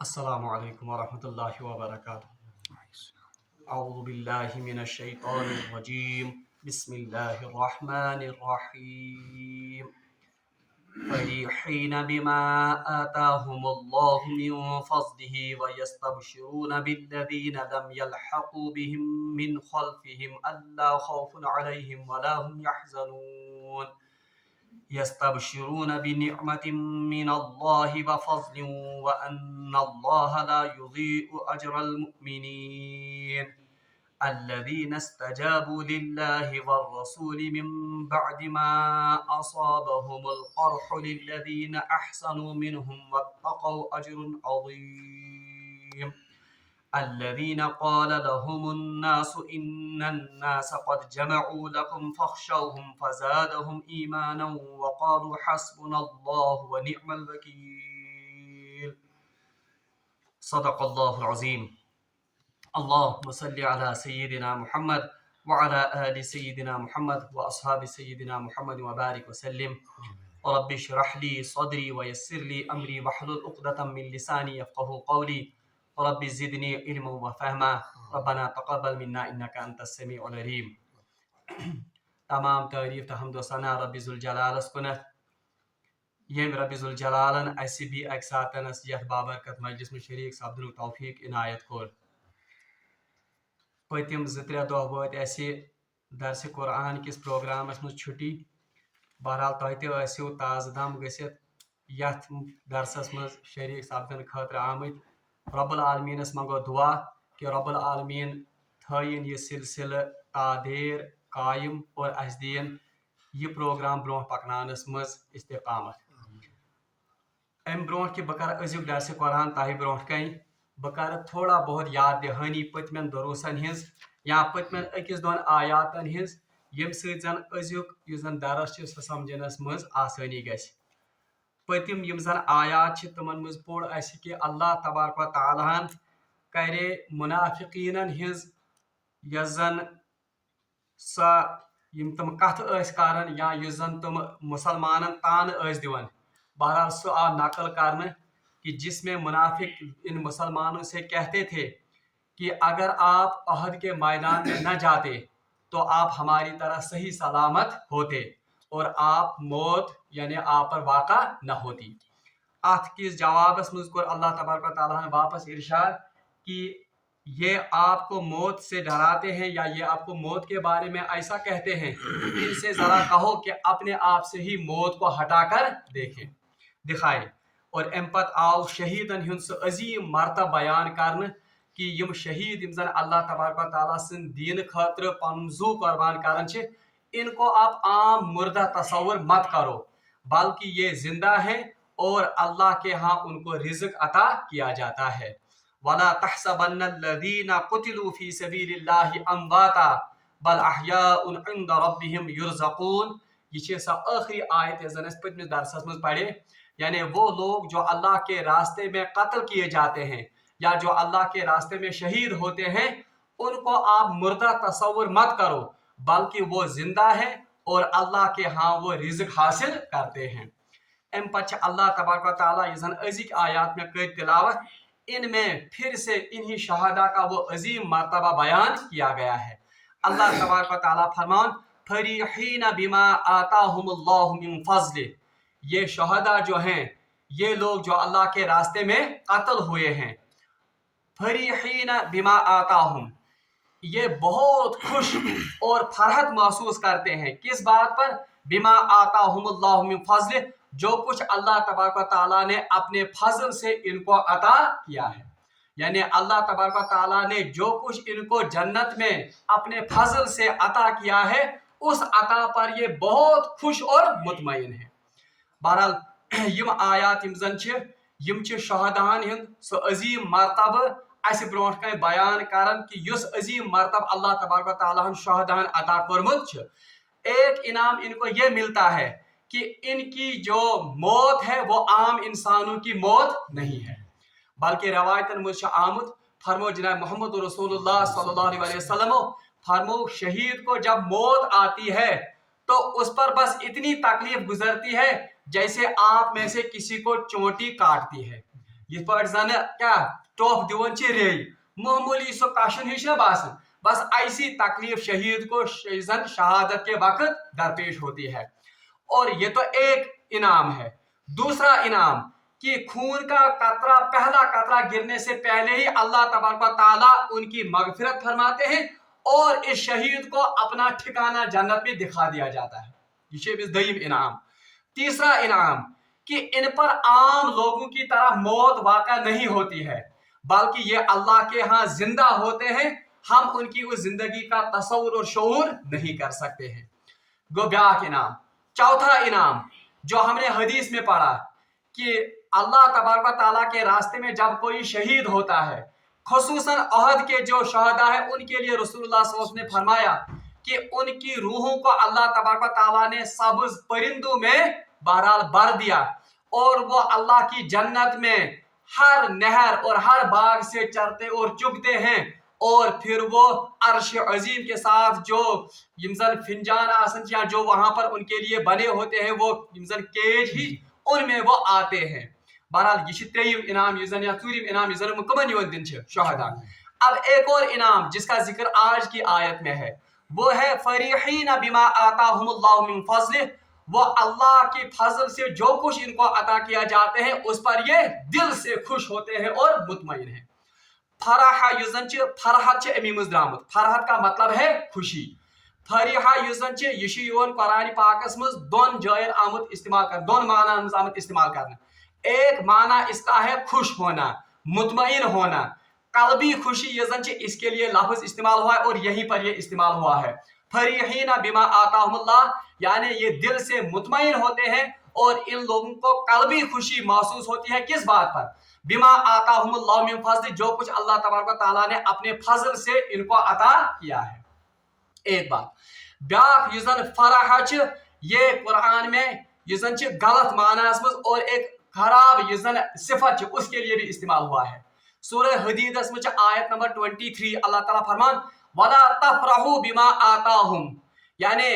السلام علیکم ورحمۃ اللہ وبرکاتہ۔ اعوذ باللہ من الشیطان الرجیم، بسم اللہ الرحمن الرحیم۔ فرحین بما آتاهم اللہ من فضلہ ویستبشرون بالذین لم یلحقوا بهم من خلفهم الا خوف علیہم ولا هم یحزنون۔ يستبشرون بنعمة من الله وفضل وأن الله لا يضيع أجر المؤمنين الذين استجابوا لله والرسول من بعد ما أصابهم القرح للذين أحسنوا منهم واتقوا أجر عظيم الذين قال لهم الناس إن الناس قد جمعوا لكم فاخشوهم فزادهم إيمانا وقالوا حسبنا الله ونعم الوكيل صدق الله العظيم۔ اللهم صل على سيدنا محمد وعلى آل سيدنا محمد وأصحاب سيدنا محمد وبارك وسلم۔ رب اشرح لي صدري ويسر لي أمري واحلل عقدة من لساني يفقهوا قولي رب زدنی علما و فہما ربنا تقبل منا انک انت السمیع العلیم۔ تمام تعریف تو حمد و ثنا رب ذوالجلالس کنت، یم رب ذوالجلالن اسی بھی اک ساتن اس یتھ بابرکت مجلس میں شریک سپدنک توفیق عنایت کور۔ پتم 2-3 دہ وات اسی درس قرآن کس پروگرامس مز چھٹی، بہرحال تہ تہ ٲسِو تازہ دم گٔژھِتھ یتھ درسس مز شریک سپدن خاطر آمٕتۍ۔ رب العالمینس منگو دعا کہ رب العالمین تھٲیِن یہ سلسلہ تادیر قائم اور اس دین یہ پروگرام برونٛہہ پکنانس مز استقامت۔ ام برونٛٹھ کہ بہ کر أزیُک درس قرآن تۄہہِ برونٛٹھ کَنۍ بہ کر تھوڑا بہت یاد دہانی پٔتمٮ۪ن دروسن ہٕنٛز یا پٔتمٮ۪ن أکِس دۄن آیاتن ہٕنٛز ییٚمہِ سۭتۍ زن أزیُک یُس زن درس چھُ سُہ سمجھنس منٛز آسٲنی گژھِ۔ پتم یم زن آیات چھ تمن مز پوٚر اسہِ کہ اللہ تبارک و تعالیٰ ہن کرے منافقینن ہنز یس زن سا یم تم کتھ ٲسۍ کران یا یُس زن تم مسلمانن تان ٲسۍ دِوان، بہرحال سُہ آو نقل کرنے کہ جس میں منافق ان مسلمانوں سے کہتے تھے کہ اگر آپ عہد کے میدان میں نہ جاتے تو آپ ہماری طرح صحیح سلامت ہوتے اور آپ موت یعنی آپ پر واقع نہ ہوتی۔ ات کس جوابس مز کور اللہ تبارک و تعالیٰ نے واپس ارشاد کہ یہ آپ کو موت سے ڈراتے ہیں یا یہ آپ کو موت کے بارے میں ایسا کہتے ہیں، ان سے ذرا کہو کہ اپنے آپ سے ہی موت کو ہٹا کر دیکھیں دکھائے۔ اور ام پت آو شہیدن ہند سہ عظیم مرتبہ بیان کرنے کہ یم شہید یم زن اللہ تبارک و تعالیٰ سن دین خاطر پن زو قربان کران چھ، ان کو آپ عام مردہ تصور مت کرو بلکہ یہ زندہ ہیں اور اللہ کے ہاں ان کو رزق عطا کیا جاتا ہے۔ وَلَا تَحْسَبَنَّ الَّذِينَ قُتِلُوا فِي سَبِيلِ اللَّهِ أَمْوَاتًا بَلْ أَحْيَاءٌ عِنْدَ رَبِّهِمْ يُرْزَقُونَ۔ یہ چھ سا آخری آیت زن اس پچھلے درسس میں پڑھے، یعنی وہ لوگ جو اللہ کے راستے میں قتل کیے جاتے ہیں یا جو اللہ کے راستے میں شہید ہوتے ہیں، ان کو آپ مردہ تصور مت کرو بلکہ وہ زندہ ہیں اور اللہ کے ہاں وہ رزق حاصل کرتے ہیں۔ ام پچ اللہ تبارک و تعالیٰ یہ زن ازک آیات میں کر تلاوت، ان میں پھر سے انہی شہداء کا وہ عظیم مرتبہ بیان کیا گیا ہے۔ اللہ تبارک و تعالیٰ فرمان فریحین بما آتاہم اللہ من فضل، یہ شہداء جو ہیں یہ لوگ جو اللہ کے راستے میں قتل ہوئے ہیں، فریحین بما آتاہم یہ بہت خوش اور فرحت محسوس کرتے ہیں کس بات پر؟ بما آتاہم اللہ من فضل، جو کچھ اللہ تبارک و تعالیٰ نے اپنے فضل سے ان کو عطا کیا ہے، یعنی اللہ تبارک و تعالیٰ نے جو کچھ ان کو جنت میں اپنے فضل سے عطا کیا ہے اس عطا پر یہ بہت خوش اور مطمئن ہے۔ بہرحال یم آیات یم زن یم شہداءن ہند سو عظیم مرتبہ اس برونٹ کن بیان کرن کہ یس عظیم مرتبہ اللہ تبارک و تعالیٰ شہداءن عطا کورمت۔ ایک انعام ان کو یہ ملتا ہے کہ ان کی جو موت ہے وہ عام انسانوں کی موت نہیں ہے، بلکہ روایتن مجھ آمد فرمو جناب محمد رسول اللہ صلی اللہ علیہ وسلم فرمو شہید کو جب موت آتی ہے تو اس پر بس اتنی تکلیف گزرتی ہے جیسے آپ میں سے کسی کو چونٹی کاٹتی ہے، ये पर जन क्या टॉप दिवन रे मामूली सो काशन हिश ना बासन, बस ऐसी तकलीफ शहीद को जन शहादत के वक्त दरपेश होती है। और ये तो एक इनाम है। दूसरा इनाम कि खून का कतरा, पहला कतरा गिरने से पहले ही अल्लाह तबारक व तआला उनकी मगफिरत फरमाते हैं और इस शहीद को अपना ठिकाना जन्नत में दिखा दिया जाता है। ये दईम इनाम। तीसरा इनाम कि इन पर आम लोगों की तरह मौत वाक़ा नहीं होती है, बल्कि ये अल्लाह के यहाँ जिंदा होते हैं। हम उनकी उस जिंदगी का तस्वुर और शऊर नहीं कर सकते हैं। गो ब्याक इनाम। चौथा इनाम जो हमने हदीस में पढ़ा कि अल्लाह तबारक व तआला के रास्ते में जब कोई शहीद होता है, खुसूसन अहद के जो शहदा है, उनके लिए रसूलुल्लाह सल्लल्लाहु अलैहि वसल्लम ने फरमाया कि उनकी रूहों को अल्लाह तबारक व तआला ने सब्ज परिंदों में बहरहाल भर दिया और वो अल्लाह की जन्नत में हर नहर और हर बाग से चरते और चुगते हैं। और फिर वो अर्श अजीम के साथ जो यमजन फिंजान आसन या जो वहां पर उनके लिए बने होते हैं, वो यमजन केज ही, उनमें वो आते हैं। बहरहाल ये त्रेयम इनाम या चूरिम इनाम मुकम्मल दिन शहदा। अब एक और इनाम जिसका जिक्र आज की आयत में है, वो है फरीहीन बिमा आताहुमुल्लाहु मिन फज़लिह। वो अल्लाह की फजल से जो कुछ इनको अता किया जाते हैं उस पर ये दिल से खुश होते हैं और मुतमईन हैं। फराहा युजन फरहत अमीमज द्रामुत। फरहत का मतलब है खुशी। फरीहा युजन यह कुरान पाकस मज दोन जायन आमुत इस्तेमाल कर, दोन माना आमुत इस्तेमाल करना। एक माना इसका है खुश होना, मुतमईन होना, कल्बी खुशी यजन इसके लिए लफ्ज इस्तेमाल हुआ है और यहीं पर यह इस्तेमाल हुआ है। फरीहीना बिमा आताहुमुल्लाह, यानी ये दिल से मुतमईन होते हैं और इन लोगों को कल्बी खुशी महसूस होती है। किस बात पर? बिमा आताहुमुल्लाहु मिन फज़लिह, जो कुछ अल्लाह तबारक व तआला ने अपने फजल से इनको अता किया है। एक बात ब्याक युजन फराह ये कुरान में युजन गलत मानास मज और एक खराब युजन सिफत उसके लिए भी इस्तेमाल हुआ है। सूरह हदीदस में आयत नंबर 23 अल्लाह ताला फरमान वला तफरहू बिमा आताहुम, यानी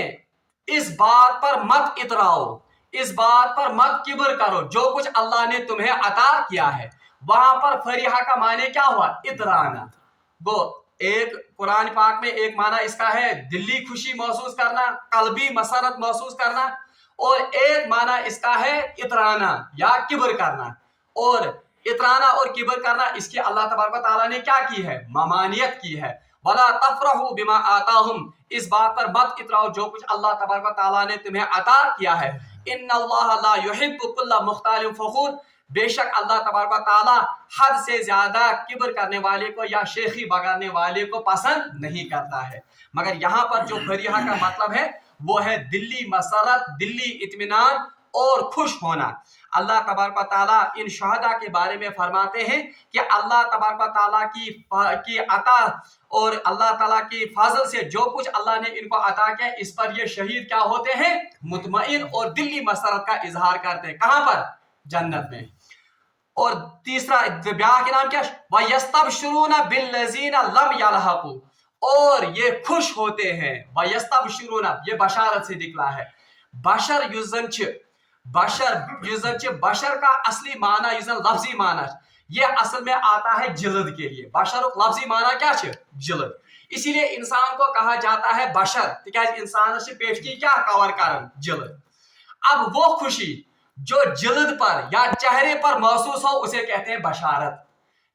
इस बात पर मत इतराओ, इस बात पर मत किब्र करो जो कुछ अल्लाह ने तुम्हें अता किया है। वहां पर फरीहा का माने क्या हुआ? इतराना। वो एक कुरान पाक में एक माना इसका है दिल्ली खुशी महसूस करना, कल्बी मसरत महसूस करना, और एक माना इसका है इतराना या किब्र करना। और इतराना और किब्र करना इसकी अल्लाह तबारक व तआला ने क्या की है? ममानियत की है। वला तफरहू बिमा आताहुम, इस बात पर मत इतराओ जो कुछ अल्लाह तबारक व तआला ने तुम्हें अता किया है। इन्नल्लाह ला युहिब्बु कुल्ला मुख्तालिन फखूर, बेशक अल्लाह तबारक व तआला हद से ज्यादा किब्र करने वाले को या शेखी बगाने वाले को पसंद नहीं करता है। मगर यहाँ पर जो फरीहा का मतलब है वो है दिल्ली मसरत, दिल्ली इत्मीनान और खुश होना। अल्लाह तबारक व तआला इन शहदा के बारे में फरमाते हैं कि अल्लाह तबारक व तआला की अता और अल्लाह ताला की फजल से जो कुछ अल्लाह ने इनको अता किया, इस पर ये शहीद क्या होते हैं? मुतमईन और दिल्ली मसरत का इजहार करते हैं। कहां पर? जन्नत में। और तीसरा ब्याह के नाम क्या? वयस्तबशिरूना बिल्लज़ीना लम यलहक़ू, और ये खुश होते हैं। वयस्तबशिरूना ये बशारत से निकला है। बशर युजन बशर का असली माना युजन लफ्जी माना ये असल में आता है जिल्द के लिए। बशर लफ्जी माना क्या है? जिल्द। इसीलिए इंसान को कहा जाता है बशर, इंसान से पेश की क्या कवर कारण जिल्द। अब वो खुशी जो जिल्द पर या चेहरे पर महसूस हो उसे कहते हैं बशारत।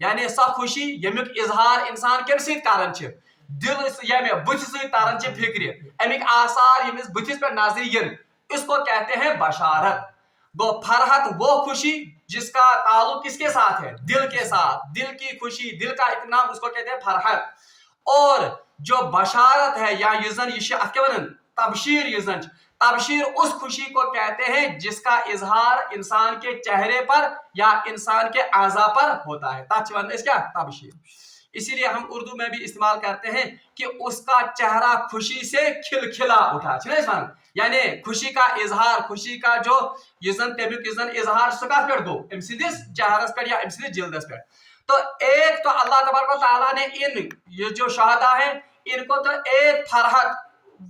यानी सो खुशी यमुक इजहार इंसान कम सत कारण दिल यमे बुथ सत तारन फिक्र, अमिक आसार यमिस बुथिस पे नजर यन, इसको कहते हैं बशारत। गो फरहत वो खुशी जिसका ताल्लुक किसके साथ है? दिल के साथ। दिल की खुशी, दिल का इत्मीनान, उसको कहते हैं फरहत। और जो बशारत है या युजन तबशीर युजन, तबशीर उस खुशी को कहते हैं जिसका इजहार इंसान के चेहरे पर या इंसान के आज़ा पर होता है। क्या? तबशीर। इसीलिए हम उर्दू में भी इस्तेमाल करते हैं कि उसका चेहरा खुशी से खिलखिला उठा, यानी खुशी का इजहार, खुशी का जो युजन तमिक युजन इजहार सुकत पे गो अमसिस चेहरस पे या अमसिस जिल्दस पे। तो एक तो अल्लाह तबारक व तआला ने इन ये जो शहदा है इनको तो एक फरहत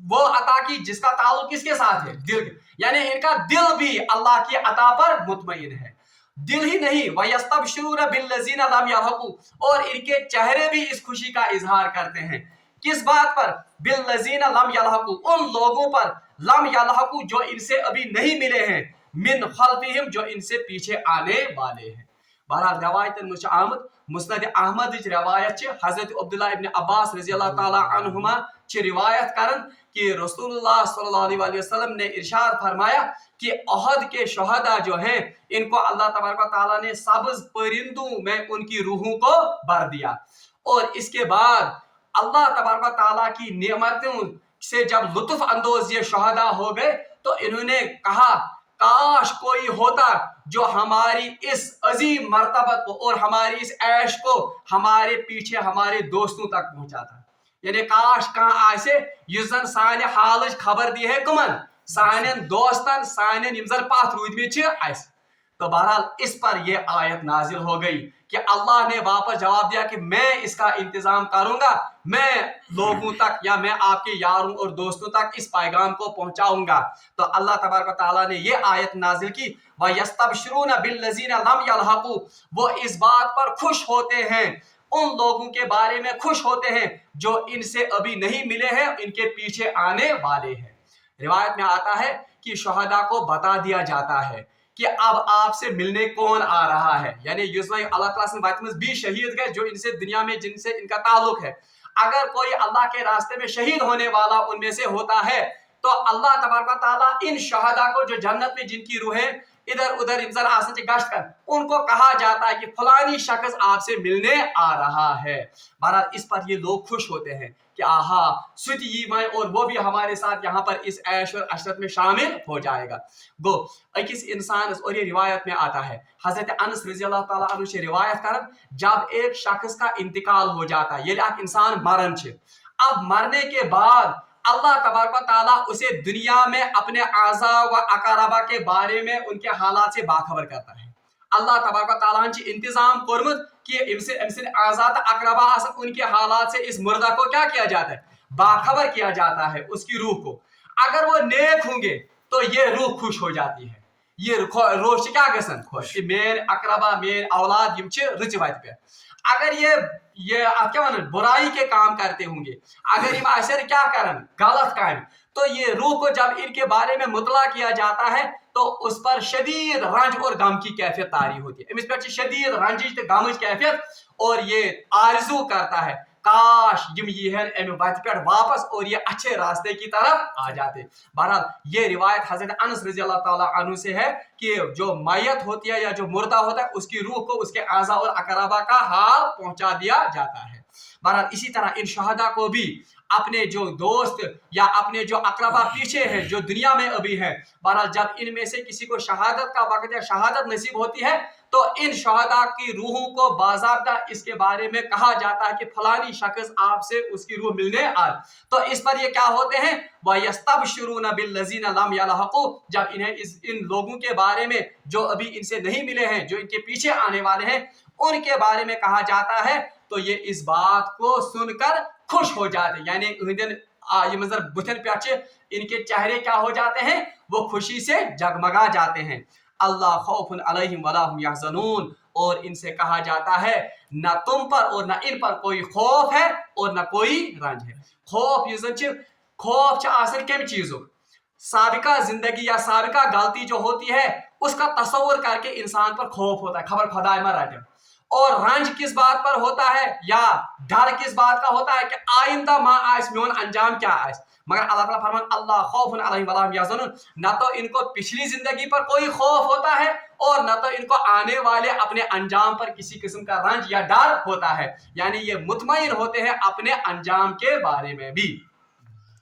वो अता की जिसका ताल्लुक किसके साथ है? दिल के, यानी इनका दिल भी अल्लाह की अता पर मुतमईन है। दिल ही नहीं, वयस्तबशिरूना बिल्लज़ीना लम यल्हक़ू, और इनके चेहरे भी इस खुशी का इजहार करते हैं। किस बात पर? बिल्लज़ीना लम यल्हक़ू, उन लोगों पर, लम यल्हक़ू जो इनसे अभी नहीं मिले हैं, मिन खल्फिहिम जो इनसे पीछे आने वाले हैं। बहरहाल रवायतन मुझ आमद मुस्नद अहमद रवायत हजरत अब्दुल्लाह इब्न अब्बास रज़ियल्लाहु ताला अन्हुमा रिवायत करन कि रसूलुल्लाह सल्लल्लाहु अलैहि वसल्लम ने इरशाद फरमाया कि अहद के शहदा जो हैं इनको अल्लाह तबारक व तआला ने सब्ज परिंदों में उनकी रूहों को भर दिया, और इसके बाद अल्लाह तबारक व तआला की नेमतों से जब लुत्फ अंदोज ये शहदा हो गए तो इन्होंने कहा काश कोई होता जो हमारी इस अजीम मर्तबत को और हमारी इस ऐश को हमारे पीछे हमारे दोस्तों तक पहुंचाता। यानी काश कहाँ आसे युस जन साने हालच खबर दी है कमन सानन दोस्तन सानन यम जन पाथ रूदमित आस। तो बहरहाल इस पर यह आयत नाजिल हो गई कि अल्लाह ने वापस जवाब दिया कि मैं इसका इंतजाम करूंगा, मैं लोगों तक या मैं आपके यारों और दोस्तों तक इस पैगाम को पहुंचाऊंगा। तो अल्लाह तबारक व तआला ने यह आयत नाजिल की, वयस्तबशिरूना बिल्लज़ीना लम यल्हक़ू, वो इस बात पर खुश होते हैं, उन लोगों के बारे में खुश होते हैं जो इनसे अभी नहीं मिले हैं, इनके पीछे आने वाले हैं। रिवायत में आता है कि शहदा को बता दिया जाता है कि अब आपसे मिलने कौन आ रहा है, यानी अल्लाह ताला से बात में 20 शहीद गए जो इनसे दुनिया में जिनसे इनका ताल्लुक है। अगर कोई अल्लाह के रास्ते में शहीद होने वाला उनमें से होता है तो अल्लाह तबारक व तआला इन शहदा को जो जन्नत में जिनकी रूहें इधर उधर इंतजार आसन गश्त कर, उनको कहा जाता है कि फलानी शख्स आपसे मिलने आ रहा है। बहरहाल इस पर ये लोग खुश होते हैं कि आहा सुती ये और वो भी हमारे साथ यहाँ पर इस ऐश और अशरत में शामिल हो जाएगा। गो अकिस इंसान, और ये रिवायत में आता है हजरत अनस रज़ियल्लाहु ताला अन्हु से रिवायत कर, जब एक शख्स का इंतकाल हो जाता है, ये एक इंसान मरन छे, अब मरने के बाद अल्लाह तबारक व तआला उसे दुनिया में अपने आज़ा व अकारबा के बारे में उनके हालात से बाखबर करता है। अल्लाह तबारक व तआला ने इंतजाम कोरमुत कि इनसे आज़ा अकरबा उनके हालात से इस मुर्दा को क्या किया जाता है, बाखबर किया जाता है उसकी रूह को। अगर वो नेक होंगे तो ये रूह खुश हो जाती है, ये रोश क्या गसन खुश कि मेन अकरबा मेन औलाद यम रच वत पे। अगर ये क्या वन बुराई के काम करते होंगे, अगर इम असर क्या करन गलत काम, तो ये रूह को जब इनके बारे में मुतला किया जाता है तो उस पर शदीद रंज और गम की कैफियत तारी होती है। इस पर शदीद रंजिश गम कैफियत, और ये आरजू करता है काश यम यहन अम वत पे वापस और ये अच्छे रास्ते की तरफ आ जाते। बहरहाल ये रिवायत हजरत अनस रज़ियल्लाहु ताला अन्हु से है कि जो मैयत होती है या जो मुर्दा होता है उसकी रूह को उसके आज़ा और अकरबा का हाल पहुंचा दिया जाता है। बहरहाल इसी तरह इन शहदा को भी अपने जो दोस्त या अपने जो अकरबा पीछे हैं जो दुनिया में अभी हैं, बहरहाल जब इनमें से किसी को शहादत का वक्त या शहादत नसीब होती है तो इन शहदा की रूहों को बाज़ाब्ता इसके बारे में कहा जाता है कि फलानी शख्स आपसे उसकी रूह मिलने आ। तो इस पर ये क्या होते हैं, वयस्तबशिरूना बिल्लज़ीना लम यल्हक़ू, जब इन्हें इन लोगों के बारे में जो अभी इनसे नहीं मिले हैं, जो इनके पीछे आने वाले हैं, उनके बारे में कहा जाता है तो ये इस बात को सुनकर खुश हो जाते हैं। यानी बुथन पे इनके चेहरे क्या हो जाते हैं, वो खुशी से जगमगा जाते हैं। अल्लाह खौफुन अलैहिम वला हुम यहज़नून, और इनसे कहा जाता है न तुम पर और न इन पर कोई खौफ है और न कोई रंज है। खौफ खौफ कम चीजों साबिका जिंदगी या साबिका गलती जो होती है उसका तस्वुर करके इंसान पर खौफ होता है, खबर खुदा रटे। और रंज किस बात पर होता है या डर किस बात का होता है कि आइंदा मा आइस मेन अंजाम क्या आइस। मगर अल्लाह ताला फरमान अल्लाह खौफुन अलैहिम वला हुम यहज़नून, न तो इनको पिछली जिंदगी पर कोई खौफ होता है और न तो इनको आने वाले अपने अंजाम पर किसी किस्म का रंज या डर होता है। यानी ये मुतमईन होते हैं अपने अंजाम के बारे में भी।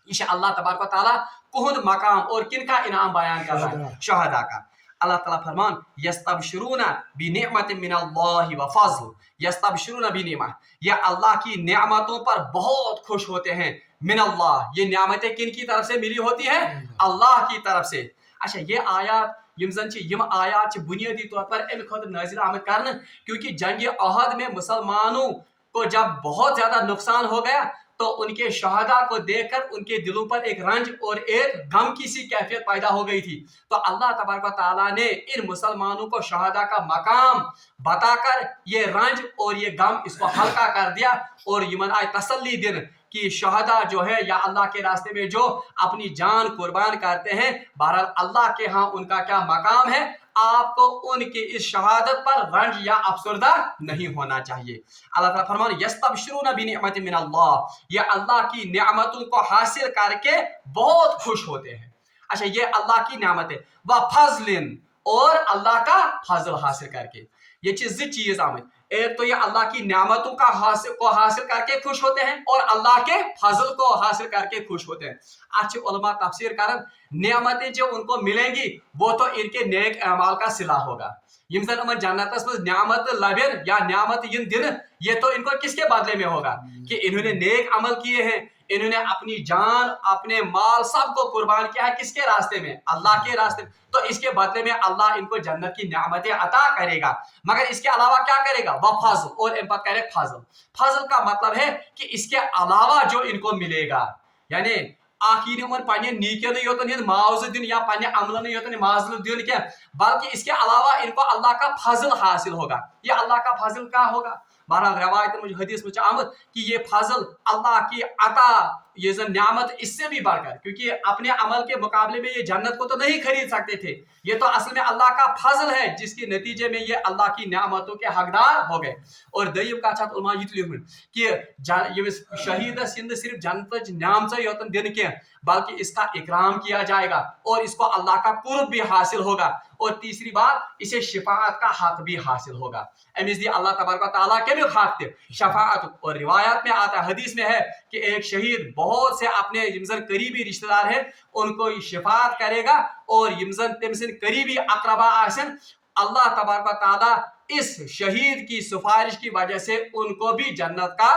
इंशाअल्लाह तबारक व तआला कुहद मकाम और किनका इनाम बयान कर रहा है, शहदा का। अल्लाह ताला फरमान यस्तबशिरूना बिनिअमतिन मिनल्लाहि व फज़ल, यस्तबशिरूना बिनिअमा, ये अल्लाह की नेमतों पर बहुत खुश होते हैं। मिनल्लाह, ये नेमतें किन की तरफ से मिली होती है, अल्लाह की तरफ से। अच्छा ये आयत यम आयात बुनियादी तौर पर अमि खतर नाजिल आमद करन क्योंकि जंग अहद में मुसलमानों को जब बहुत ज्यादा नुकसान हो गया तो उनके शहादा को देखकर उनके दिलों पर एक रंज और एक गम की सी कैफियत पैदा हो गई थी। तो अल्लाह तबारक व तआला ने इन मुसलमानों को शहादा का मकाम बताकर ये रंज और ये गम इसको हल्का कर दिया और यमन आए तसल्ली दिन कि शहादा जो है या अल्लाह के रास्ते में जो अपनी जान कुर्बान करते हैं, बहरहाल अल्लाह के यहाँ उनका क्या मकाम है, आपको उनकी इस शहादत पर रंज या अफसरदा नहीं होना चाहिए। अल्लाह ताला फरमान यस्तबशिरूना बिनिअमतिन मिन अल्लाह, ये अल्लाह की नेमतों को हासिल करके बहुत खुश होते हैं। अच्छा, ये अल्लाह की नेमत है। व फजलिन, और अल्लाह का फजल हासिल करके। ये चीज आमद, एक तो ये अल्लाह की नेमतों का हासिल करके खुश होते हैं और अल्लाह के फजल को हासिल करके खुश होते हैं। अच्छे उलमा तफसीर करन, नेमतें जो उनको मिलेंगी वो तो इनके नेक अमाल का सिला होगा। यम जन अमन जन्नतस में नेमत लबन या नेमत इन दिन, ये तो इनको किसके बदले में होगा कि इन्होंने नेक अमल किए हैं, इन्होंने अपनी जान अपने माल सबको कुर्बान किया है किसके रास्ते में, अल्लाह के रास्ते में। तो इसके बदले में अल्लाह इनको जन्नत की नेमतें अता करेगा। मगर इसके अलावा क्या करेगा, वह फजल, और इन पर करे फजल। फजल का मतलब है कि इसके अलावा जो इनको मिलेगा, यानी आखिर में पन्ने नीके योतन मुआवजा दिन या पन्ने अमलन योतन मुआवजा दिन क्या, बल्कि इसके अलावा इनको अल्लाह का फजल हासिल होगा। ये अल्लाह का फजल क्या होगा, बहरहाल रवायत मुझे हदीस में आमद कि ये फजल अल्लाह की अता, ये जो नेमत इससे भी बढ़कर, क्योंकि अपने अमल के मुकाबले में ये जन्नत को तो नहीं खरीद सकते थे, ये तो असल में अल्लाह का फजल है जिसके नतीजे में ये अल्लाह की नेमतों के हकदार हो गए। और दय्यम का छत उलमा ये लिखन कि शहीद सिर्फ जन्नत नेमत योतन दिन के, बल्कि इसका इकराम किया जाएगा और इसको अल्लाह का कुर्ब भी हासिल होगा। और तीसरी बात, इसे शिफाअत का हक भी हासिल होगा। अल्लाह तबारक व तआला के भी हक थे शफाअत। और रिवायत में आता है, हदीस में है कि एक शहीद बहुत से अपने यमजन करीबी रिश्तेदार हैं उनको शिफाअत करेगा, और यमजन तमसन करीबी अकरबा आसन, अल्लाह तबारक व तआला इस शहीद की सिफारिश की वजह से उनको भी जन्नत का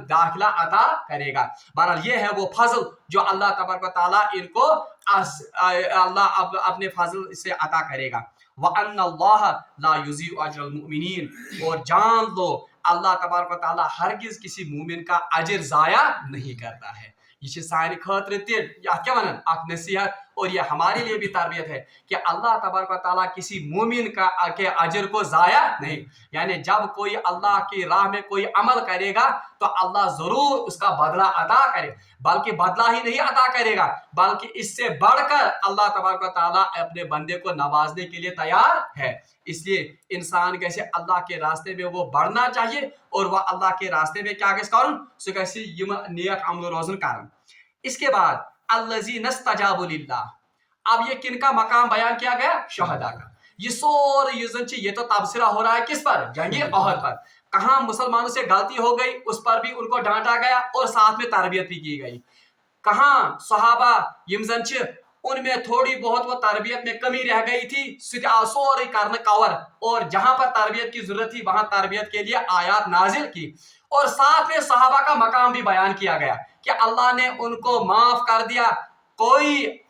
दाखिला अता करेगा। बहरहाल ये है वो फजल जो अल्लाह तबारक व तआला इनको अल्लाह अपने फजल से अता करेगा। व अन्नल्लाह ला युज़ीउ अजरल मुमिनीन, और जान लो अल्लाह तबारक व तआला हरगिज किसी मोमिन का अजर जाया नहीं करता है। ये सारे खतर क्या वन नसीहत, और ये हमारे लिए भी तरबियत है कि अल्लाह तबारक व तआला किसी मोमिन का के अजर को जाया नहीं, यानी जब कोई अल्लाह की राह में कोई अमल करेगा तो अल्लाह जरूर उसका बदला अदा करे, बल्कि बदला ही नहीं अदा करेगा बल्कि इससे बढ़कर अल्लाह तबारक व तआला अपने बंदे को नवाजने के लिए तैयार है। इसलिए इंसान कैसे अल्लाह के रास्ते में वो बढ़ना चाहिए और वह अल्लाह के रास्ते में क्या नेक अमल रोजन कारण। इसके बाद अल्लज़ी नस्तजाबु लिल्लाह, अब ये किन का मकाम बयान किया गया, शहदा का। ये ये तो तबसरा हो रहा है किस पर, जंगे ओहद पर। कहां मुसलमानों से गलती हो गई उस पर भी उनको डांटा गया और साथ में तरबियत भी की गई। कहां सहाबा यमजन उनमें थोड़ी बहुत वो तरबियत में कमी रह गई थी, सोरी करने कवर, और जहां पर तरबियत की जरूरत थी वहां तरबियत के लिए आयात नाजिल की। और साथ में सहाबा का मकाम भी बयान किया गया कि अल्लाह ने उनको माफ कर दिया। कोई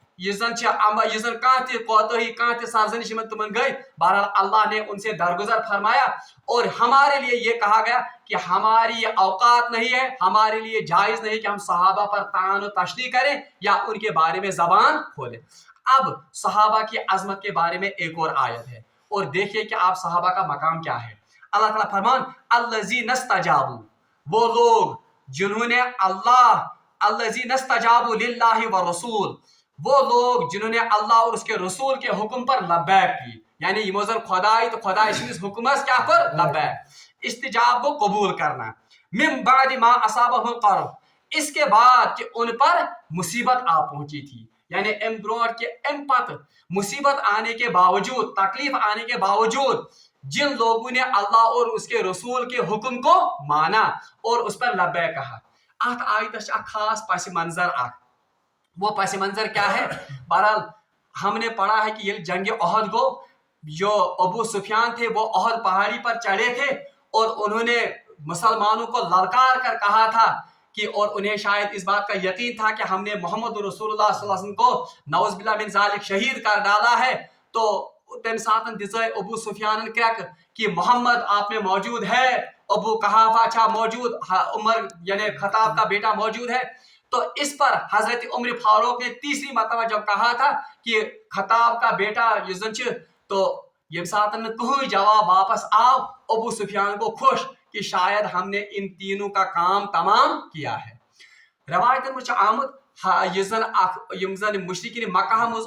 बहरहाल अल्लाह ने उनसे दरगुजर फरमाया। और हमारे लिए ये कहा गया कि हमारी औकात नहीं है, हमारे लिए जायज नहीं कि हम सहाबा पर तान और तशरीह करें या उनके बारे में जबान खोलें। अब सहाबा की अजमत के बारे में एक और आयत है, और देखिए कि आप सहाबा का मकाम क्या है। अल्लाह ताला फरमान अल्लज़ी नस्तजाबू, वो लोग जिन्होंने अल्लज़ी नस्तजाबू लिल्लाहि व रसूल, वो लोग जिन्होंने अल्लाह और उसके रसूल के हुक्म पर लब्बैक की, यानी यमोजन खुदाई तो खुदा इस हुक्म क्या पर लब्बैक, इस्तिजाब को कबूल करना। मिन बाद मा असाबहुल कर्ब, इसके बाद कि उन पर मुसीबत आ पहुंची थी, यानी एम्ब्रॉड के एम्पत मुसीबत आने के बावजूद, तकलीफ आने के बावजूद जिन लोगों ने अल्लाह और उसके रसूल के हुक्म को माना और उस पर लब्बैक कहा। आयत खास पस मंजर वो पस मंजर क्या है, बहरहाल हमने पढ़ा है कि ये जंग ओहद को जो अबू सुफियान थे वो ओहद पहाड़ी पर चढ़े थे और उन्होंने मुसलमानों को ललकार कर कहा था कि, और उन्हें शायद इस बात का यकीन था कि हमने मोहम्मद रसूलुल्लाह सल्लल्लाहु अलैहि वसल्लम को नौज़ुबिल्लाह मिन ज़ालिक शहीद कर डाला है। तो तम साथ अबू सुफियान क्रैक कि मोहम्मद आप में मौजूद है अबू कहाफा मौजूद, उमर यानी खत्ताब का बेटा मौजूद है। तो इस पर हजरत उमर फारूक ने तीसरी मरतबा जब कहा था कि खत्ताब का बेटा युजन छ, तो ये साथ कोई जवाब वापस आओ, अबू सुफियान को खुश कि शायद हमने इन तीनों का काम तमाम किया है। रवायतन में आमद यम मुशरिकीन मक्का मज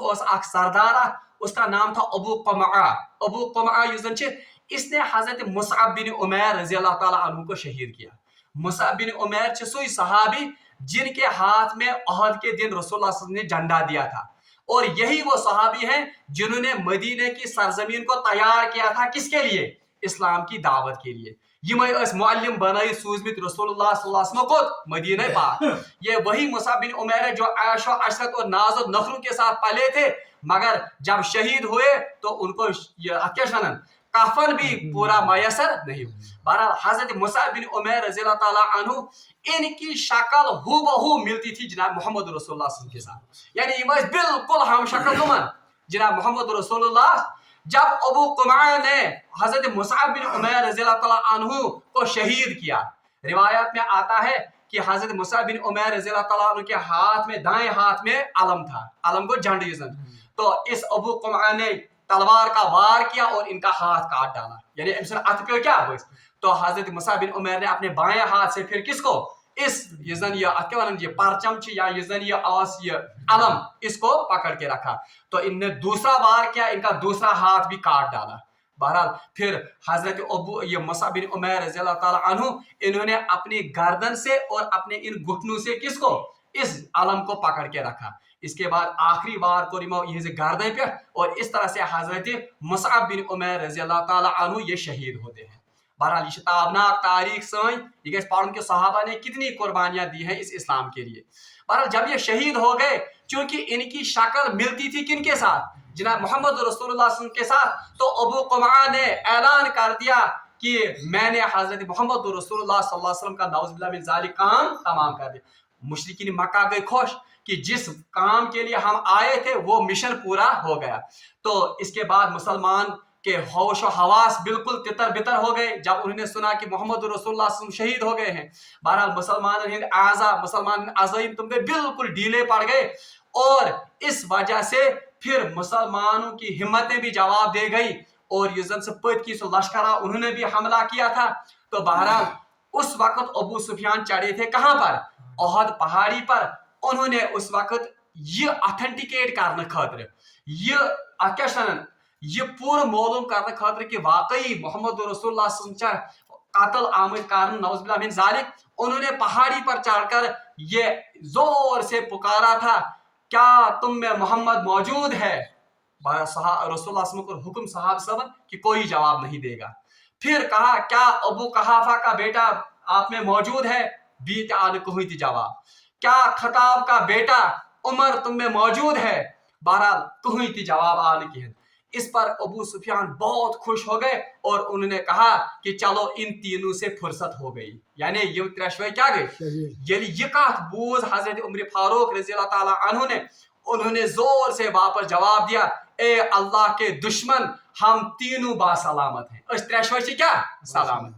सरदार, उसका नाम था अबू क़ुमआ। अबू क़ुमआ युजन छ, इसने हजरत मुसअब बिन उमैर रज़ी अल्लाह ताला अन्हु को शहीद किया। मुसअब बिन उमैर छ सोई सहाबी जिनके हाथ में अहद के दिन रसूलुल्लाह सल्लल्लाहु अलैहि वसल्लम ने झंडा दिया था, और यही वो सहाबी हैं जिन्होंने मदीने की सरजमीन को तैयार किया था, किसके लिए? इस्लाम की दावत के लिए। मुअल्लिम बनाई सूजमित रसूलुल्लाह सल्लल्लाहु अलैहि वसल्लम को मदीने पाक। ये वही मुसअब बिन उमैर है जो आयशा अशरत और नाज़ और नखरू के साथ पले थे, मगर जब शहीद हुए तो उनको कफन भी पूरा मयसर नहीं हुआ। बहरहाल हजरत मुसअब बिन उमैर रज़ी अल्लाह ताला अन्हु, इनकी शक्ल हूबहू मिलती थी जनाब मोहम्मद रसूलुल्लाह सल्लल्लाहु अलैहि वसल्लम के साथ, यानी ये बिल्कुल हम शक्ल गुमन जनाब मोहम्मद रसूलुल्लाह। जब अबू क़ुमआ ने हजरत मुसअब बिन उमैर रज़ी अल्लाह ताला अन्हु को शहीद किया, रिवायत में आता है कि हजरत मुसअब बिन उमैर रज़ी अल्लाह ताला अन्हु के हाथ में, दाएं हाथ में अलम था, अलम को झंडा। तो इस अबू क़ुमआ ने तलवार का वार किया और इनका हाथ काट डाला, यानी अत पे क्या हुआ। तो हजरत मुसअब बिन उमैर ने अपने बाएं हाथ से फिर किसको, इस ये परचम या ये अलम, इसको पकड़ के रखा। तो इनने दूसरा वार किया, इनका दूसरा हाथ भी काट डाला। बहरहाल फिर हजरत मुसअब बिन उमैर रज़ी अल्लाह ताला अन्हु, इन्होंने अपनी गर्दन से और अपने इन घुटनों से किसको, इस अलम को पकड़ के रखा। इसके बाद आखिरी वार को ये गर्दन पे, और इस तरह से हजरत मुसअब बिन उमैर रज़ी अल्लाह ताला अन्हु ये शहीद होते हैं। बहरहाल ये ताबनाक तारीख सही, ये पढ़ के सहाबा ने कितनी कुर्बानियां दी हैं इस इस्लाम के लिए। बहरहाल जब ये शहीद हो गए, चूंकि इनकी शक्ल मिलती थी किनके साथ, जनाब मोहम्मद रसूलुल्लाह सल्लल्लाहु अलैहि वसल्लम के साथ, तो अबू क़ुमआ ने ऐलान कर दिया कि मैंने हजरत मोहम्मद रसूलुल्लाह सल्लल्लाहु अलैहि वसल्लम का नाउज़ुबिल्लाह मिन ज़ालिक काम तमाम कर दिया। मुशरिकीन मक्का गए खुश कि जिस काम के लिए हम आए थे वो मिशन पूरा हो गया। तो इसके बाद मुसलमान के होश और हवास बिल्कुल तितर बितर हो गए जब उन्होंने सुना कि मोहम्मद रसूलुल्लाह सल्लल्लाहु अलैहि वसल्लम शहीद हो गए हैं। बहरहाल मुसलमान अज़ीम तुम पे बिल्कुल ढीले पड़ गए, और इस वजह से फिर मुसलमानों की हिम्मतें भी जवाब दे गई, और युजन से पद की लश्करा उन्होंने भी हमला किया था। तो बहरहाल उस वक्त अबू सुफियान चढ़े थे कहाँ पर, ओहद पहाड़ी पर। उन्होंने उस वक्त ये ऑथेंटिकेट करने खातिर, ये पूरा मालूम करने खातिर कि वाकई मोहम्मद रसूलुल्लाह सल्लल्लाहु अलैहि वसल्लम कत्ल आमद कारण नाउज़ुबिल्लाह मिन ज़ालिक, उन्होंने पहाड़ी पर चढ़कर ये जोर से पुकारा था, क्या तुम में मोहम्मद मौजूद है? रसूलुल्लाह को हुक्म साहब सब कि कोई जवाब नहीं देगा। फिर कहा, क्या अबू कहाफा का बेटा आप में मौजूद है? बीत आन कोई जवाब। क्या खत्ताब का बेटा उमर तुम में मौजूद है? बहरहाल कोई जवाब आन की है। इस पर अबू सुफियान बहुत खुश हो गए और उन्होंने कहा कि चलो इन तीनों से फुर्सत हो गई, यानी ये त्रेशवे क्या गए। ये कथ बूझ हजरत उमर फारूक रज़ी अल्लाह ताला अन्हु ने, उन्होंने जोर से वापस जवाब दिया, ए अल्लाह के दुश्मन, हम तीनों बासलामत हैं। इस त्रेशवे से क्या सलामत।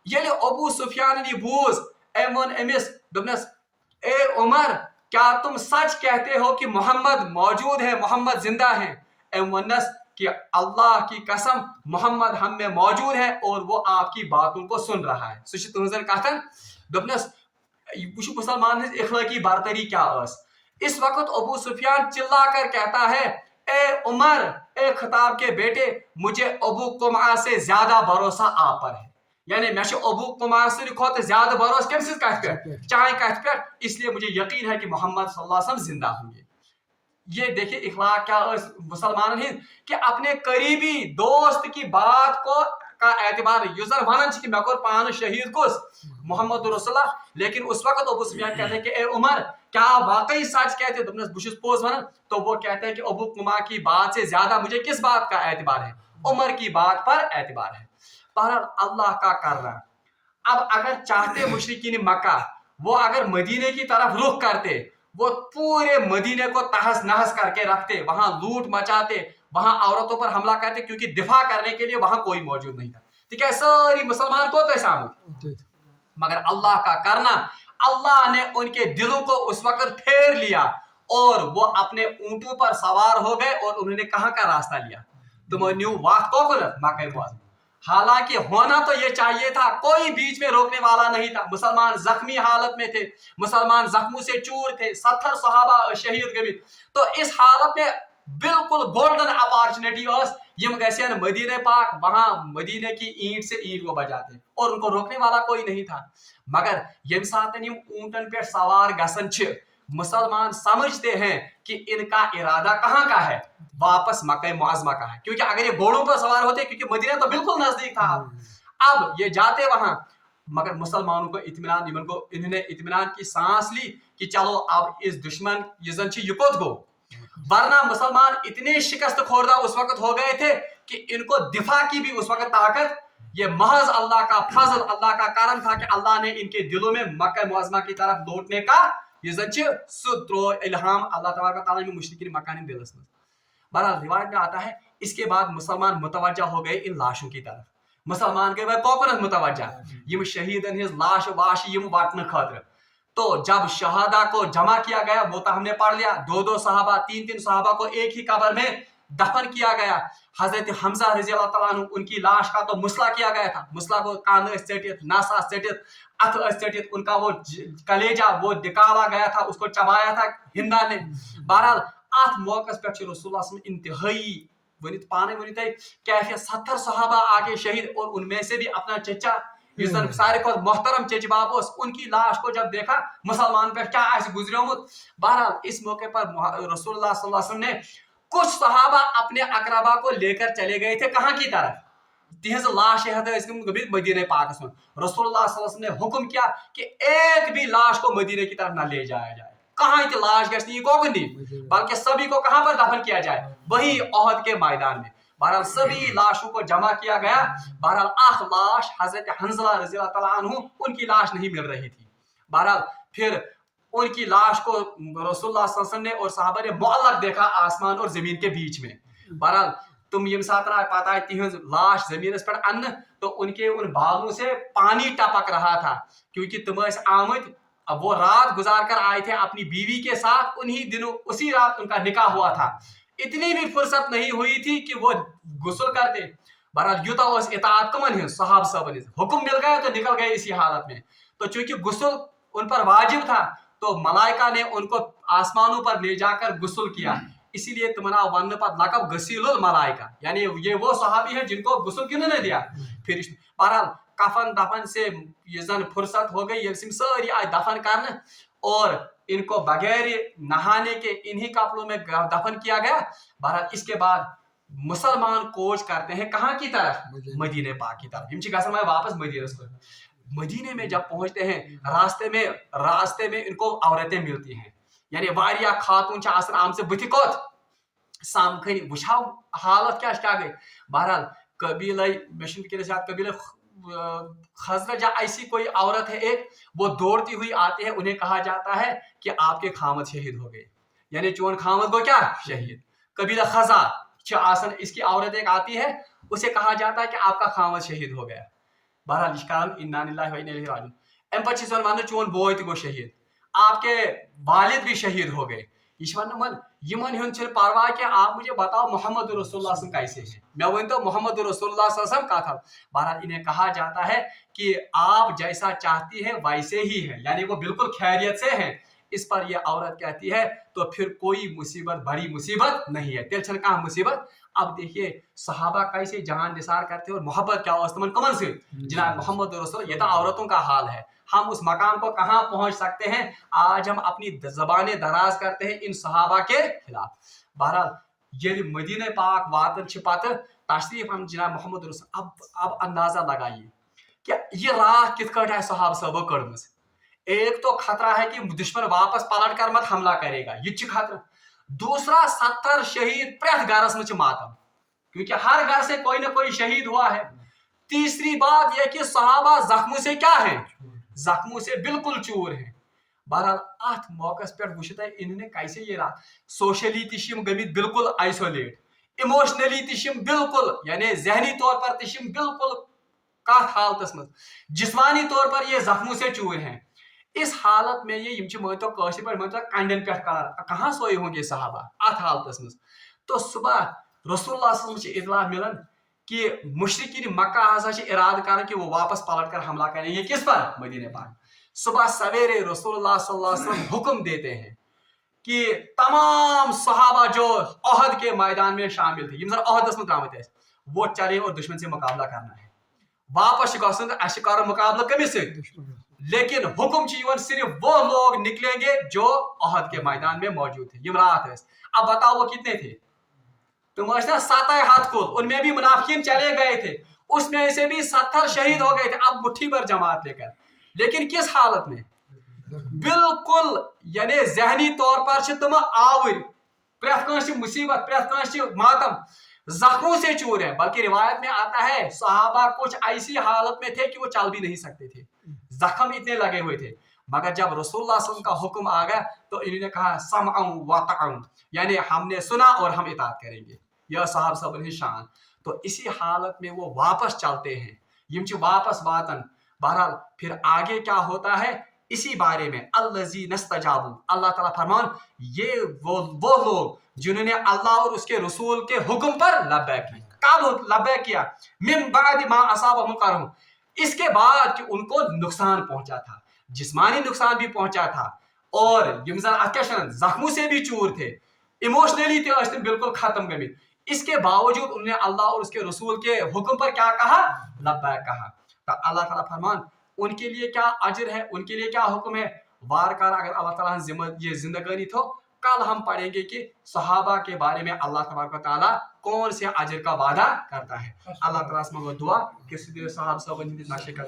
ये अबू सुफियान ने बूझ एमिस दुबनस, ए उमर, क्या तुम सच कहते हो कि मोहम्मद मौजूद है, मोहम्मद जिंदा है? एमनस कि अल्लाह की कसम मोहम्मद हम में मौजूद है और वो आपकी बातों को सुन रहा है। सुशी तुहजन कथन दुबनस वुशु मुसलमान इखलाकी बरतरी क्या अस। इस वक्त अबू सुफियान चिल्ला कर कहता है, ए उमर, ए खत्ताब के बेटे, मुझे अबू क़ुमआ से ज्यादा भरोसा आप पर है। यानी मैं अबू क़ुमआ से खोते ज्यादा भरोसा कम से चाहे कथ पे, इसलिए मुझे यकीन है कि मोहम्मद सल्लल्लाहु अलैहि वसल्लम जिंदा होंगे। ये देखिए इखलाक क्या मुसलमान है कि अपने करीबी दोस्त की बात को का एतबार यूजर वन कि मैं पान शहीद कुस मोहम्मद रसूलुल्लाह। लेकिन उस वक्त अबू सुफियान कहते हैं कि ए उमर, क्या वाकई सच कहते हो? पोज वन, तो वो कहते हैं कि अबू क़ुमआ की बात से ज्यादा मुझे किस बात का एतबार है? उमर की बात पर एतबार है। बहरहाल अल्लाह का करना। अब अगर चाहते मुशरिकीन मक्का वो अगर मदीने की तरफ रुख करते, वो पूरे मदीने को तहस नहस करके रखते, वहां लूट मचाते, वहां औरतों पर हमला करते, क्योंकि दिफा करने के लिए वहां कोई मौजूद नहीं था। تک ساری مسلمان کوت آمت مگر اللہ کا کرنا اللہ نے ان کے دلوں کو اس وقت پھیر لیا اور وہ اپنے اونٹوں پر سوار ہو گئے اور انہوں نے کہاں کا راستہ لیا تمہیں نیو وقت کوکنت مکہ معظم حالانکہ ہونا تو یہ چاہیے تھا کوئی بیچ میں روکنے والا نہیں تھا مسلمان زخمی حالت میں تھے مسلمان زخموں سے چور تھے 70 صحابہ شہید گئے تو اس حالت میں بالکل گولڈن اپارچونیٹی گھن مدینہ پاک وہاں مدینہ کی اینٹ سے اینٹ وہ بجاتے اور ان کو روکنے والا کوئی نہیں تھا مگر یم سات اونٹن پہ سوار گسن مسلمان سمجھتے ہیں کہ ان کا ارادہ کہاں کا ہے واپس مکہ معظمہ کا ہے کیونکہ اگر یہ گھوڑوں پر سوار ہوتے کیونکہ مدینہ تو بالکل نزدیک تھا اب یہ جاتے وہاں مگر مسلمانوں کو اطمینان انہوں نے اطمینان کی سانس لی کہ چلو اب اس دشمن یہ زن یہ کوت گو ورنہ مسلمان اتنے شکست خوردہ اس وقت ہو گئے تھے کہ ان کو دفاع کی بھی اس وقت طاقت یہ محض اللہ کا فضل اللہ کا کرم تھا کہ اللہ نے ان کے دلوں میں مکہ معظمہ کی طرف لوٹنے کا یہ زن ترو الہام اللہ تبارک و تعالیٰ نے مشرکین مکہ دلس میں بہرحال روایت میں آتا ہے اس کے بعد مسلمان متوجہ ہو گئے ان لاشوں کی طرف مسلمان گئے کوکنت متوجہ یم شہیدن ہز لاش واش یم وٹنے خاطر تو جب شہادہ کو جمع کیا گیا وہ تو ہم نے پڑھ لیا 2 صحابہ 3 صحابہ کو ایک ہی قبر میں دفن کیا گیا حضرت حمزہ رضی اللہ تعالیٰ عنہ ان کی لاش کا تو مسئلہ کیا گیا تھا مسئلہ کو کان ژٹِتھ نس ژٹِتھ اتھ ژٹِتھ ان کا وہ کلیجہ وہ نکالا گیا تھا اس کو چبایا تھا ہندا نے بہرحال ات موقع پہ رسول اللہ صلی اللہ علیہ وسلم انتہائی ونت پانے ونت کیفیت 70 صحابہ آگے شہید اور ان میں سے بھی اپنا چچا جس سارے کو محترم چچ باپ ان کی لاش کو جب دیکھا مسلمان پہ کیا گزریومت بہرحال اس موقع پر رسول اللہ صلی اللہ علیہ وسلم نے کچھ صحابہ اپنے اقربا کو لے کر چلے گئے تھے کہاں کی طرف تہذ لاش مدینہ پاکس میں رسول اللہ صلی اللہ علیہ وسلم نے حکم کیا کہ ایک بھی لاش کو مدینہ کی طرف نہ لے جایا جائے کہاں تھی لاش گھس یہ کوکن دی بلکہ سبھی کو کہاں پر دفن کیا جائے وہی احد کے میدان میں بہرحال سبھی لاشوں کو جمع کیا گیا بہرحال اخ لاش حضرت حنظلہ رضی اللہ تعالیٰ عنہ ان کی لاش نہیں مل رہی تھی بہرحال پھر ان کی لاش کو رسول اللہ صلی اللہ علیہ وسلم نے اور صحابہ نے معلق دیکھا آسمان اور زمین کے بیچ میں بہرحال تم یم سات پتہ ہے تہذ لاش زمین پر ان تو ان کے ان بالوں سے پانی ٹپک رہا تھا کیونکہ تم آمد اب وہ رات گزار کر آئے تھے اپنی بیوی کے ساتھ انہی دنوں اسی رات ان کا نکاح ہوا تھا اتنی بھی فرصت نہیں ہوئی تھی کہ وہ غسل کرتے بہرحال یوتا اس اطاعت کمن ہے صحاب صاحب حکم مل گیا تو نکل گئے اسی حالت میں تو چونکہ غسل ان پر واجب تھا تو ملائکہ نے ان کو آسمانوں پر لے جا کر غسل کیا اسی لیے تمنا ون پر لقب غسیل الملائکہ یعنی یہ وہ صحابی ہیں جن کو غسل کیوں نے دیا پھر بہرحال کفن دفن سے یہ زن فرصت ہو گئی یہ ساری آئے دفن کرنے اور ان کو بغیر نہانے کے انہی کپڑوں میں دفن کیا گیا بہرحال اس کے بعد مسلمان کوچ کرتے ہیں کہاں کی طرف مدینہ پاک کی طرف گھن واپس مدینے میں جب پہنچتے ہیں راستے میں ان کو عورتیں ملتی ہیں یعنی واریاہ خاتون آم سے بت کوت سامکھنی وچھاو حالت کیا گئی بہرحال قبیلہ قبیلہ خزرج یا ایسی کوئی عورت ہے ایک وہ دوڑتی ہوئی آتی ہے انہیں کہا جاتا ہے کہ آپ کے خامد شہید ہو گئے یعنی چون خامد کو کیا شہید قبیلہ خزا آسن اس کی عورت ایک آتی ہے اسے کہا جاتا ہے کہ آپ کا خامد شہید ہو گیا بہرحال اشکال انا للہ و انا الیہ راجعون ام پتہ چھ ون چون بوے تہ گو شہید آپ کے والد بھی شہید ہو گئے یہ یمن ہند پرواہ کہ آپ مجھے بتاؤ محمد رسول اللہ وسلم کیسے ہیں میں ونتو محمد رسول اللہ صلی اللہ علیہ وسلم کا تھا بہرحال انہیں کہا جاتا ہے کہ آپ جیسا چاہتی ہیں ویسے ہی ہیں یعنی وہ بالکل خیریت سے ہیں اس پر یہ عورت کہتی ہے تو پھر کوئی مصیبت بڑی مصیبت نہیں ہے تیل چھن کہاں مصیبت اب دیکھیے صحابہ کیسے جہان نثار کرتے اور محبت کیا تمن کمن سے جناب محمد رسول یہ تو عورتوں کا حال ہے ہم اس مقام کو کہاں پہنچ سکتے ہیں آج ہم اپنی زبانیں دراز کرتے ہیں ان صحابہ کے خلاف بہرحال یہ مدینہ پاک واتن پتہ تشریف ہم جناب محمد رسول اب اندازہ لگائیے کہ یہ رات کت کٹ ہے صحابہ صاحبہ کڑمز ایک تو خطرہ ہے کہ دشمن واپس پلٹ کر مت حملہ کرے گا یہ خطرہ دوسرا 70 شہید پریت گھرس میں ماتم کیونکہ ہر گھر سے کوئی نہ کوئی شہید ہوا ہے تیسری بات یہ کہ صحابہ زخموں سے کیا ہیں زخموں سے بالکل چور ہیں بہرحال ات موقع پہ وچت انہوں نے کیسے یہ رات سوشلی تشم گمت بالکل آئسولیٹ ایموشنلی تشم بالکل یعنی ذہنی طور پر تشم بالکل कत हालतस मज जिस्मानी तौर पर ये जख्मों से चूर हैं। इस हालत में ये मतो कशर पे मतो कंडन पे कहाँ सोए होंगे सहाबा अत हालतस मज। तो सुबह रसूलुल्लाह सल्लल्लाहु अलैहि वसल्लम से इतला मिलन कि मुशरिकीन मक्का हसा इरादा कर कि वो वापस पलट कर हमला करेंगे किस पर, मदीने पर। सुबह सवेरे रसूलुल्लाह सल्लल्लाहु अलैहि वसल्लम हुक्म देते हैं कि तमाम सहाबा जो ओहद के मैदान में शामिल थे, ओहदस में द्रामत वो चले और दुश्मन से मुकाबला करना है। वापस कर मुकाबला कमिस से, लेकिन हुक्म सिर्फ वो लोग निकलेंगे जो ओहद के मैदान में मौजूद थे। रात है। अब बताओ वो कितने थे? तुम 7 हाथ को, उनमें भी मुनाफिकीन चले गए थे, उसमें से भी 70 शहीद हो गए थे। अब मुट्ठी भर जमात लेकर, लेकिन किस हालत में? बिल्कुल यानी जहनी तौर पर तुम आवर, प्रेत मुसीबत, प्रेत मातम, जख्मों से चूर है। बल्कि रिवायत में आता है सहाबा कुछ ऐसी हालत में थे कि वो चल भी नहीं सकते थे, जख्म इतने लगे हुए थे। मगर जब रसूलुल्लाह सल्लल्लाहु अलैहि वसल्लम का हुक्म आ गया तो इन्होंने कहा समअन व तअन, यानी हमने सुना और हम इताअत करेंगे। यह साहब सब शान। तो इसी हालत में वो वापस चलते हैं, वापस वातन। बहरहाल फिर आगे क्या होता है इसी बारे में अल्लज़ीना इस्तजाबू, अल्लाह ताला फरमान ये वो लोग जिन्होंने अल्लाह और उसके रसूल के हुक्म पर लब्बैक किया। कब लब्बैक किया? मिन बादि मा असाबहुम करहum, इसके बाद कि उनको नुकसान पहुंचा था, जिस्मानी नुकसान भी पहुंचा था और जख्मों से भी चूर थे, इमोशनली थे बिल्कुल खत्म गए। इसके बावजूद उन्होंने अल्लाह और उसके रसूल के हुक्म पर क्या कहा? लब्बैक कहा। तो अल्लाह ताला फरमान उनके लिए क्या अजर है, उनके लिए क्या हुक्म है। वारकार अगर अल्लाह ताला ये जिंदगानी तो कल हम पढ़ेंगे कि सहाबा के बारे में अल्लाह तबारक व तआला कौन से अजर का वादा करता है। अल्लाह ताला से मगो दुआ कि साहब सब नशे का